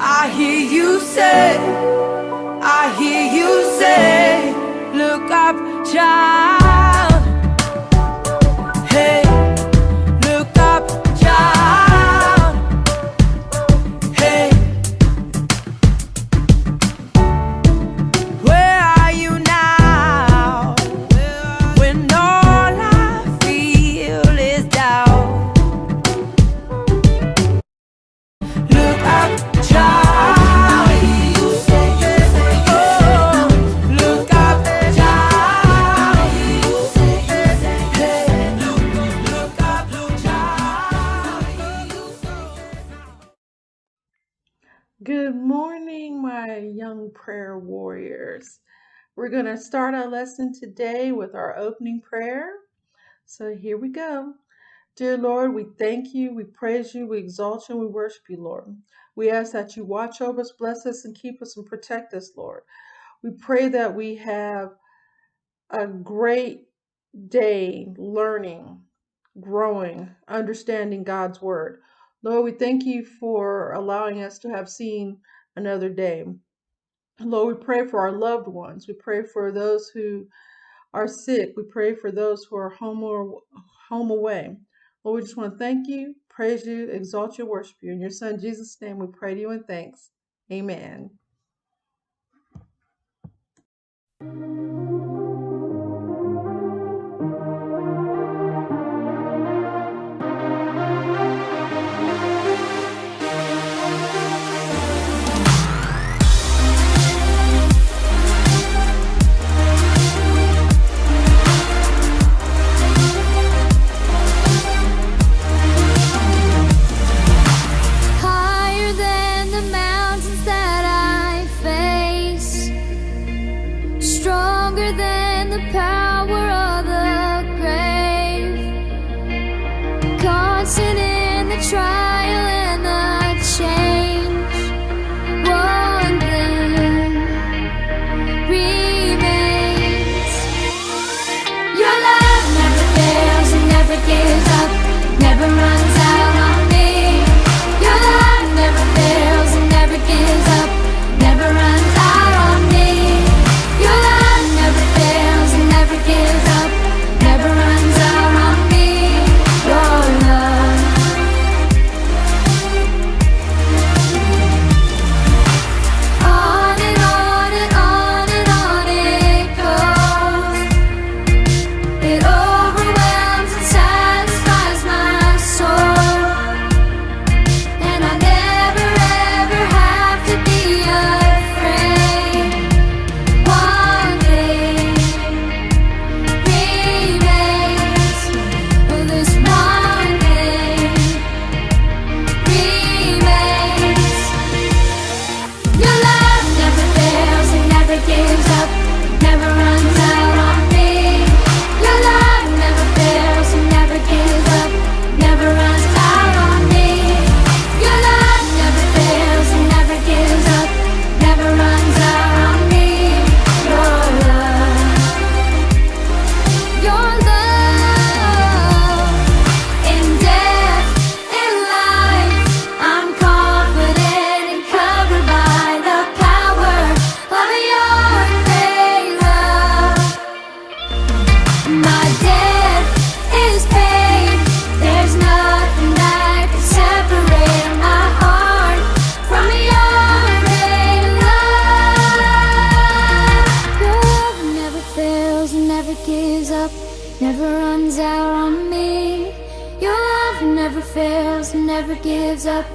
I hear you say, I hear you say, look up, child. Hey, look up, child. Hey, where are you now? When all I feel is doubt. Look up, child. Good morning, my young prayer warriors. We're going to start our lesson today with our opening prayer. So here we go. Dear Lord, we thank you, we praise you, we exalt you, and we worship you, Lord. We ask that you watch over us, bless us, and keep us and protect us, Lord. We pray that we have a great day learning, growing, understanding God's word. Lord, we thank you for allowing us to have seen another day. Lord, we pray for our loved ones. We pray for those who are sick. We pray for those who are home or home away. Lord, we just want to thank you, praise you, exalt you, worship you. In your son Jesus' name, we pray to you in thanks. Amen. Higher than the mountains that I face, stronger than the power of the grave, constant in the trial and the change. One thing remains: your love never fails and never gives up, never runs out on me. Your love never fails and never gives up, never runs out on me. Your love never fails and never gives up, never runs out on me. Your love. On and on and on and on it goes. It overwhelms and satisfies my soul. And I never ever have to be afraid. One thing remains. Oh, this one thing remains. Your love never fails and never gives up, never runs out on me. Your love never fails and never gives up, never runs out on me. Your love never fails and never gives up, never runs out on me. Your love. Your love. In death, in life, I'm confident and covered by the power of your great love. My debt is paid. There's nothing that can separate my heart from your great love. Your love never fails and never gives up, never runs out on me. Your love never fails and never gives up,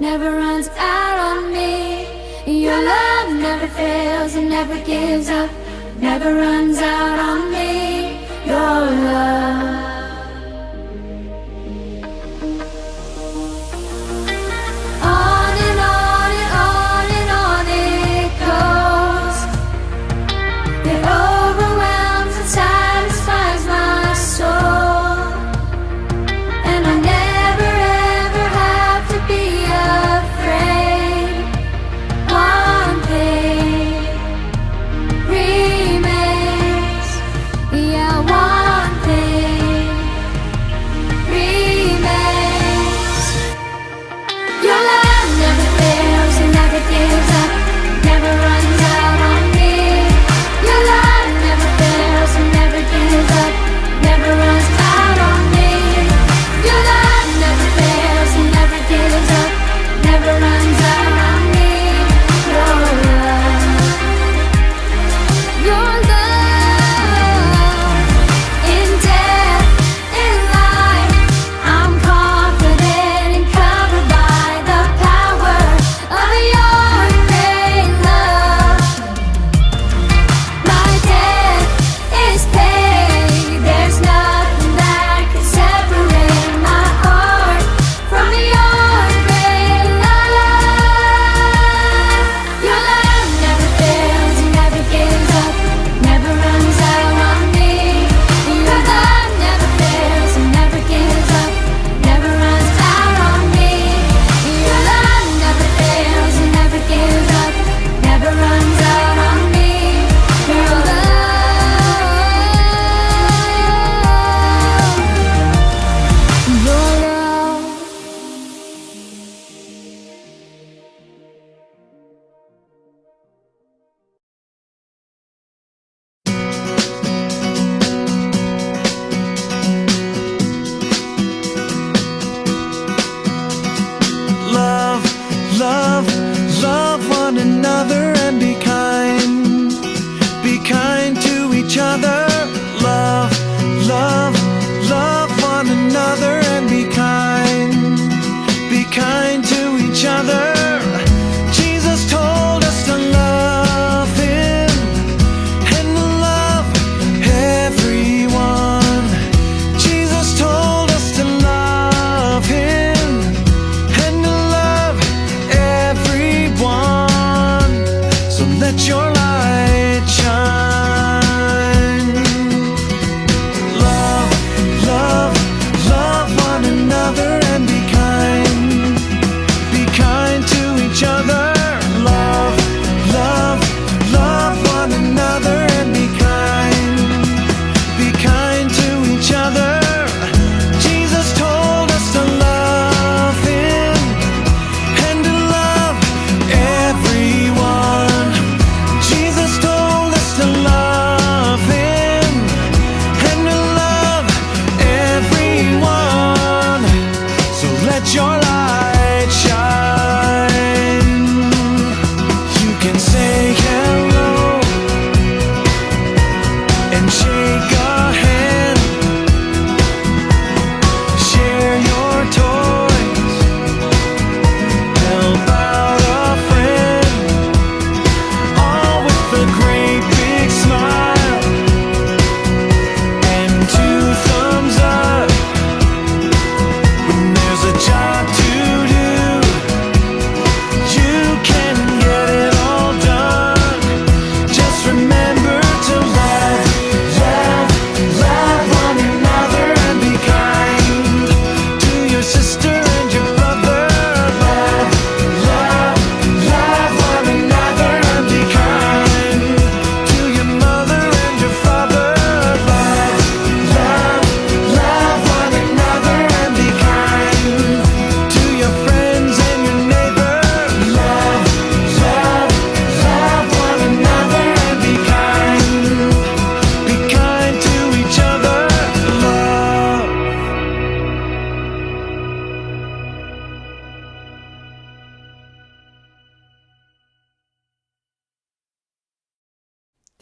never runs out on me. Your love never fails and never gives up, never runs out on me. Your love. On and on and on and on it goes. It overwhelms and satisfies my soul. And I never ever have to be afraid. One thing remains. Yeah, one thing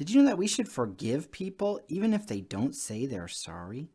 Did you know that we should forgive people even if they don't say they're sorry?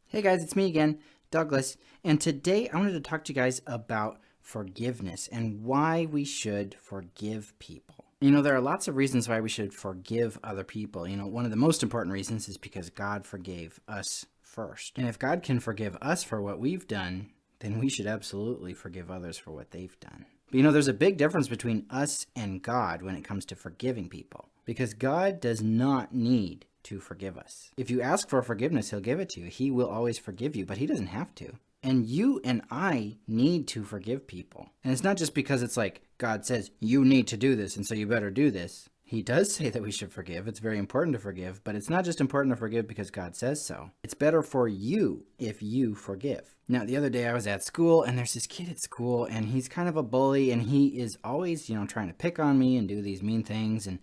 Hey guys, it's me again, Douglas, and today I wanted to talk to you guys about forgiveness and why we should forgive people. You know, there are lots of reasons why we should forgive other people. You know, one of the most important reasons is because God forgave us first. And if God can forgive us for what we've done, then we should absolutely forgive others for what they've done. But you know, there's a big difference between us and God when it comes to forgiving people, because God does not need to forgive us. If you ask for forgiveness, he'll give it to you. He will always forgive you, but he doesn't have to. And you and I need to forgive people. And it's not just because it's like God says, you need to do this, and so you better do this. He does say that we should forgive. It's very important to forgive, but it's not just important to forgive because God says so. It's better for you if you forgive. Now, the other day I was at school, and there's this kid at school, and he's kind of a bully, and he is always, trying to pick on me and do these mean things. And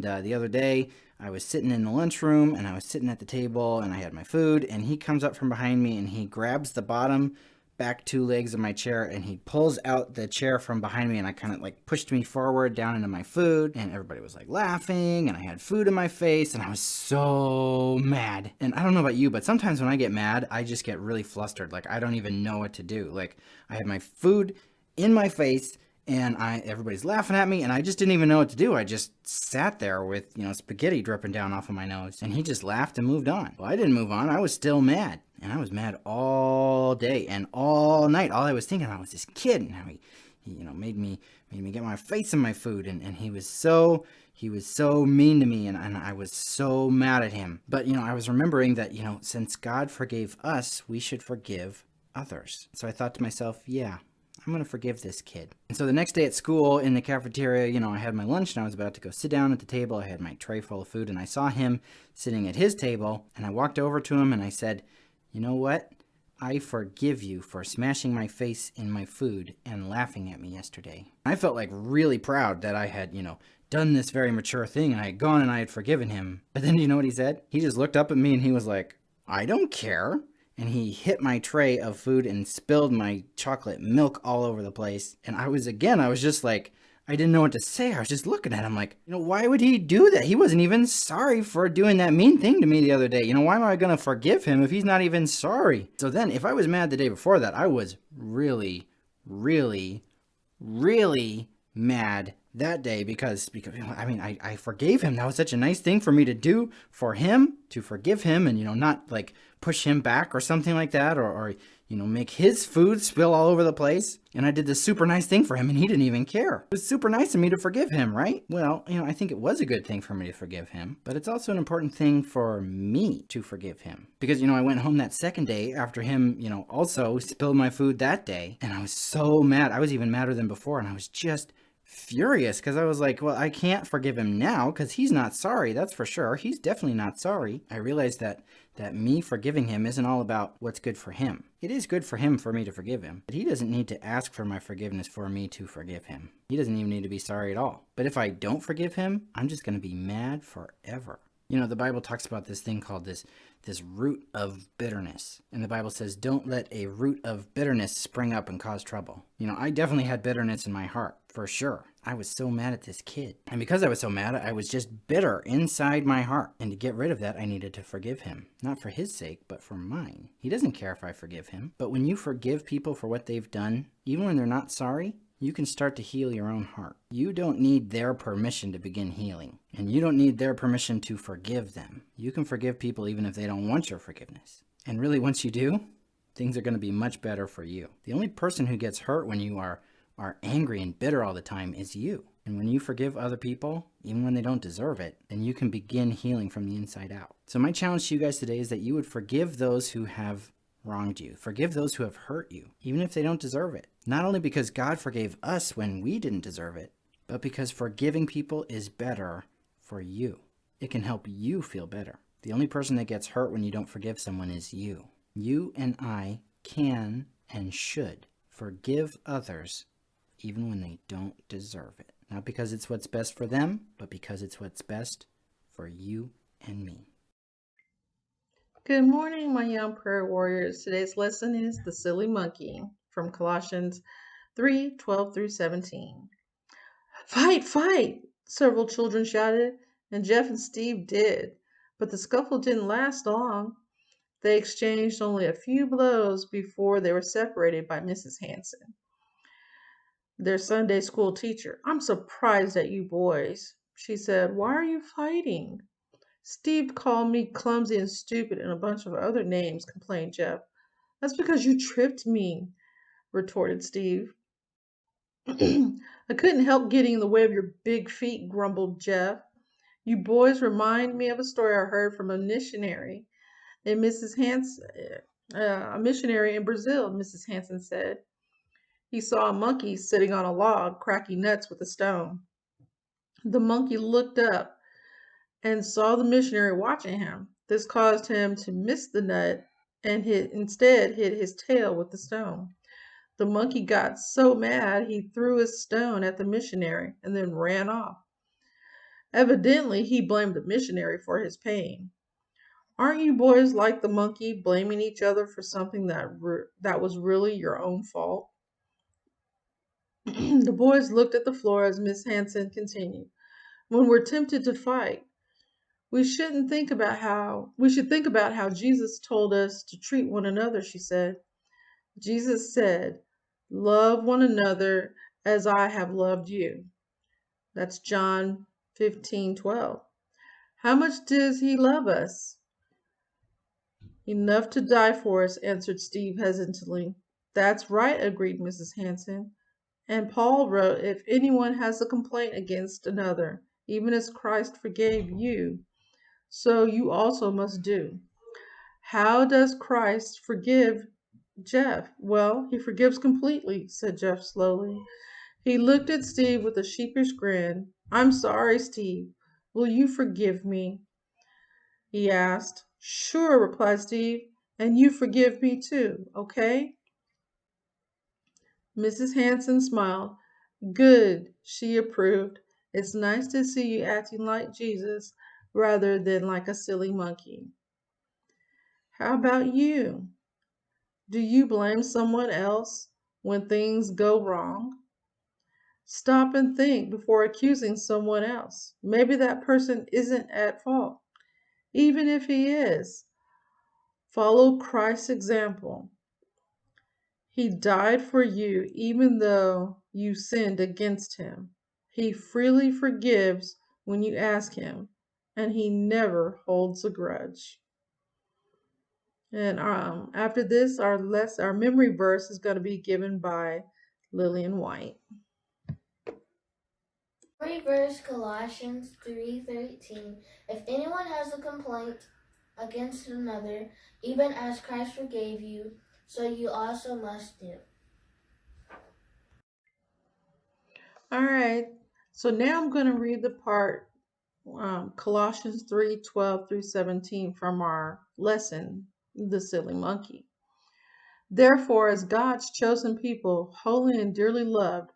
the other day, I was sitting in the lunchroom, and I was sitting at the table, and I had my food, and he comes up from behind me, and he grabs the bottom back two legs of my chair, and he pulls out the chair from behind me, and I kind of like pushed me forward down into my food, and everybody was like laughing, and I had food in my face, and I was so mad. And I don't know about you, but sometimes when I get mad, I just get really flustered. Like, I don't even know what to do. Like, I had my food in my face, and everybody's laughing at me, and I just didn't even know what to do. I just sat there with, spaghetti dripping down off of my nose, and he just laughed and moved on. Well, I didn't move on. I was still mad, and I was mad all day and all night. All I was thinking about was this kid and how he made me get my face in my food, and he was so mean to me, and I was so mad at him. But, I was remembering that, since God forgave us, we should forgive others. So I thought to myself, yeah, I'm going to forgive this kid. And so the next day at school in the cafeteria, I had my lunch and I was about to go sit down at the table. I had my tray full of food and I saw him sitting at his table, and I walked over to him and I said, you know what? I forgive you for smashing my face in my food and laughing at me yesterday. I felt like really proud that I had, done this very mature thing, and I had gone and I had forgiven him. But then you know what he said? He just looked up at me and he was like, I don't care. And he hit my tray of food and spilled my chocolate milk all over the place. And I was just like, I didn't know what to say. I was just looking at him like, why would he do that? He wasn't even sorry for doing that mean thing to me the other day. Why am I going to forgive him if he's not even sorry? So then if I was mad the day before that, I was really, really, really mad that day because I forgave him. That was such a nice thing for me to do for him, to forgive him and, not like push him back or something like that, or make his food spill all over the place. And I did this super nice thing for him and he didn't even care. It was super nice of me to forgive him, right? Well, I think it was a good thing for me to forgive him, but it's also an important thing for me to forgive him. Because, I went home that second day after him, also spilled my food that day, and I was so mad. I was even madder than before, and I was just furious because I was like, well, I can't forgive him now because he's not sorry, that's for sure. He's definitely not sorry. I realized that me forgiving him isn't all about what's good for him. It is good for him for me to forgive him, but he doesn't need to ask for my forgiveness for me to forgive him. He doesn't even need to be sorry at all. But if I don't forgive him, I'm just going to be mad forever. The Bible talks about this thing called this root of bitterness. And the Bible says, don't let a root of bitterness spring up and cause trouble. I definitely had bitterness in my heart, for sure. I was so mad at this kid. And because I was so mad, I was just bitter inside my heart. And to get rid of that, I needed to forgive him. Not for his sake, but for mine. He doesn't care if I forgive him. But when you forgive people for what they've done, even when they're not sorry, you can start to heal your own heart. You don't need their permission to begin healing, and you don't need their permission to forgive them. You can forgive people even if they don't want your forgiveness. And really, once you do, things are going to be much better for you. The only person who gets hurt when you are angry and bitter all the time is you. And when you forgive other people, even when they don't deserve it, then you can begin healing from the inside out. So my challenge to you guys today is that you would forgive those who have wronged you. Forgive those who have hurt you, even if they don't deserve it. Not only because God forgave us when we didn't deserve it, but because forgiving people is better for you. It can help you feel better. The only person that gets hurt when you don't forgive someone is you. You and I can and should forgive others even when they don't deserve it. Not because it's what's best for them, but because it's what's best for you and me. Good morning, my young prayer warriors. Today's lesson is the silly monkey from Colossians 3:12 through 17. Fight, fight! Several children shouted, and Jeff and Steve did. But the scuffle didn't last long. They exchanged only a few blows before they were separated by Mrs. Hanson, their Sunday school teacher. I'm surprised at you boys, she said. Why are you fighting? Steve called me clumsy and stupid and a bunch of other names, complained Jeff. That's because you tripped me, retorted Steve. I couldn't help getting in the way of your big feet, grumbled Jeff. You boys remind me of a story I heard from a missionary in a missionary in Brazil, Mrs. Hanson said. He saw a monkey sitting on a log, cracking nuts with a stone. The monkey looked up and saw the missionary watching him. This caused him to miss the nut and instead hit his tail with the stone. The monkey got so mad he threw a stone at the missionary and then ran off. Evidently, he blamed the missionary for his pain. Aren't you boys like the monkey, blaming each other for something that was really your own fault? The boys looked at the floor as Miss Hanson continued. When we're tempted to fight, we should think about how Jesus told us to treat one another, she said. Jesus said, love one another as I have loved you. That's John 15:12. How much does he love us? Enough to die for us, answered Steve hesitantly. That's right, agreed Mrs. Hanson. And Paul wrote, if anyone has a complaint against another, even as Christ forgave you, so you also must do. How does Christ forgive Jeff? Well, he forgives completely, said Jeff slowly. He looked at Steve with a sheepish grin. I'm sorry, Steve. Will you forgive me? He asked. Sure, replied Steve. And you forgive me too, okay? Mrs. Hanson smiled. Good, she approved. It's nice to see you acting like Jesus rather than like a silly monkey. How about you? Do you blame someone else when things go wrong? Stop and think before accusing someone else. Maybe that person isn't at fault. Even if he is, follow Christ's example. He died for you even though you sinned against him. He freely forgives when you ask him, and he never holds a grudge. And after this, our memory verse is going to be given by Lillian White. Memory verse Colossians 3:13. If anyone has a complaint against another, even as Christ forgave you, so you also must do. All right, so now I'm going to read the part Colossians 3:12 through 17 from our lesson, The Silly Monkey. Therefore, as God's chosen people, holy and dearly loved,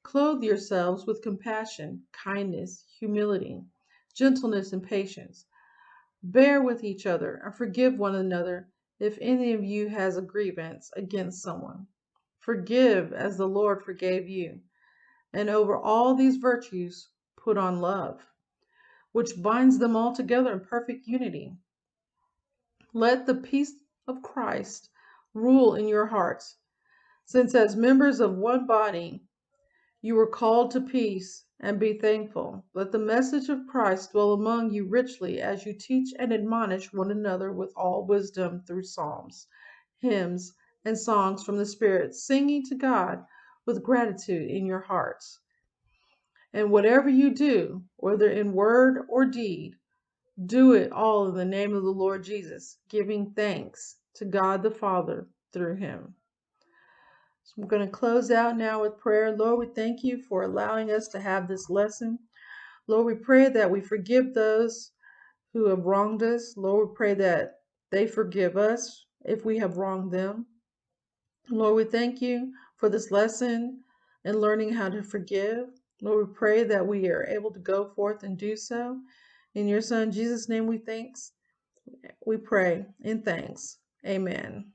clothe yourselves with compassion, kindness, humility, gentleness, and patience. Bear with each other and forgive one another if any of you has a grievance against someone. Forgive as the Lord forgave you. And over all these virtues, put on love, which binds them all together in perfect unity. Let the peace of Christ rule in your hearts, since as members of one body, you were called to peace, and be thankful. Let the message of Christ dwell among you richly as you teach and admonish one another with all wisdom through psalms, hymns, and songs from the Spirit, singing to God with gratitude in your hearts. And whatever you do, whether in word or deed, do it all in the name of the Lord Jesus, giving thanks to God the Father through him. So we're going to close out now with prayer. Lord, we thank you for allowing us to have this lesson. Lord, we pray that we forgive those who have wronged us. Lord, we pray that they forgive us if we have wronged them. Lord, we thank you for this lesson and learning how to forgive. Lord, we pray that we are able to go forth and do so. In your Son, Jesus' name, we pray in thanks. Amen.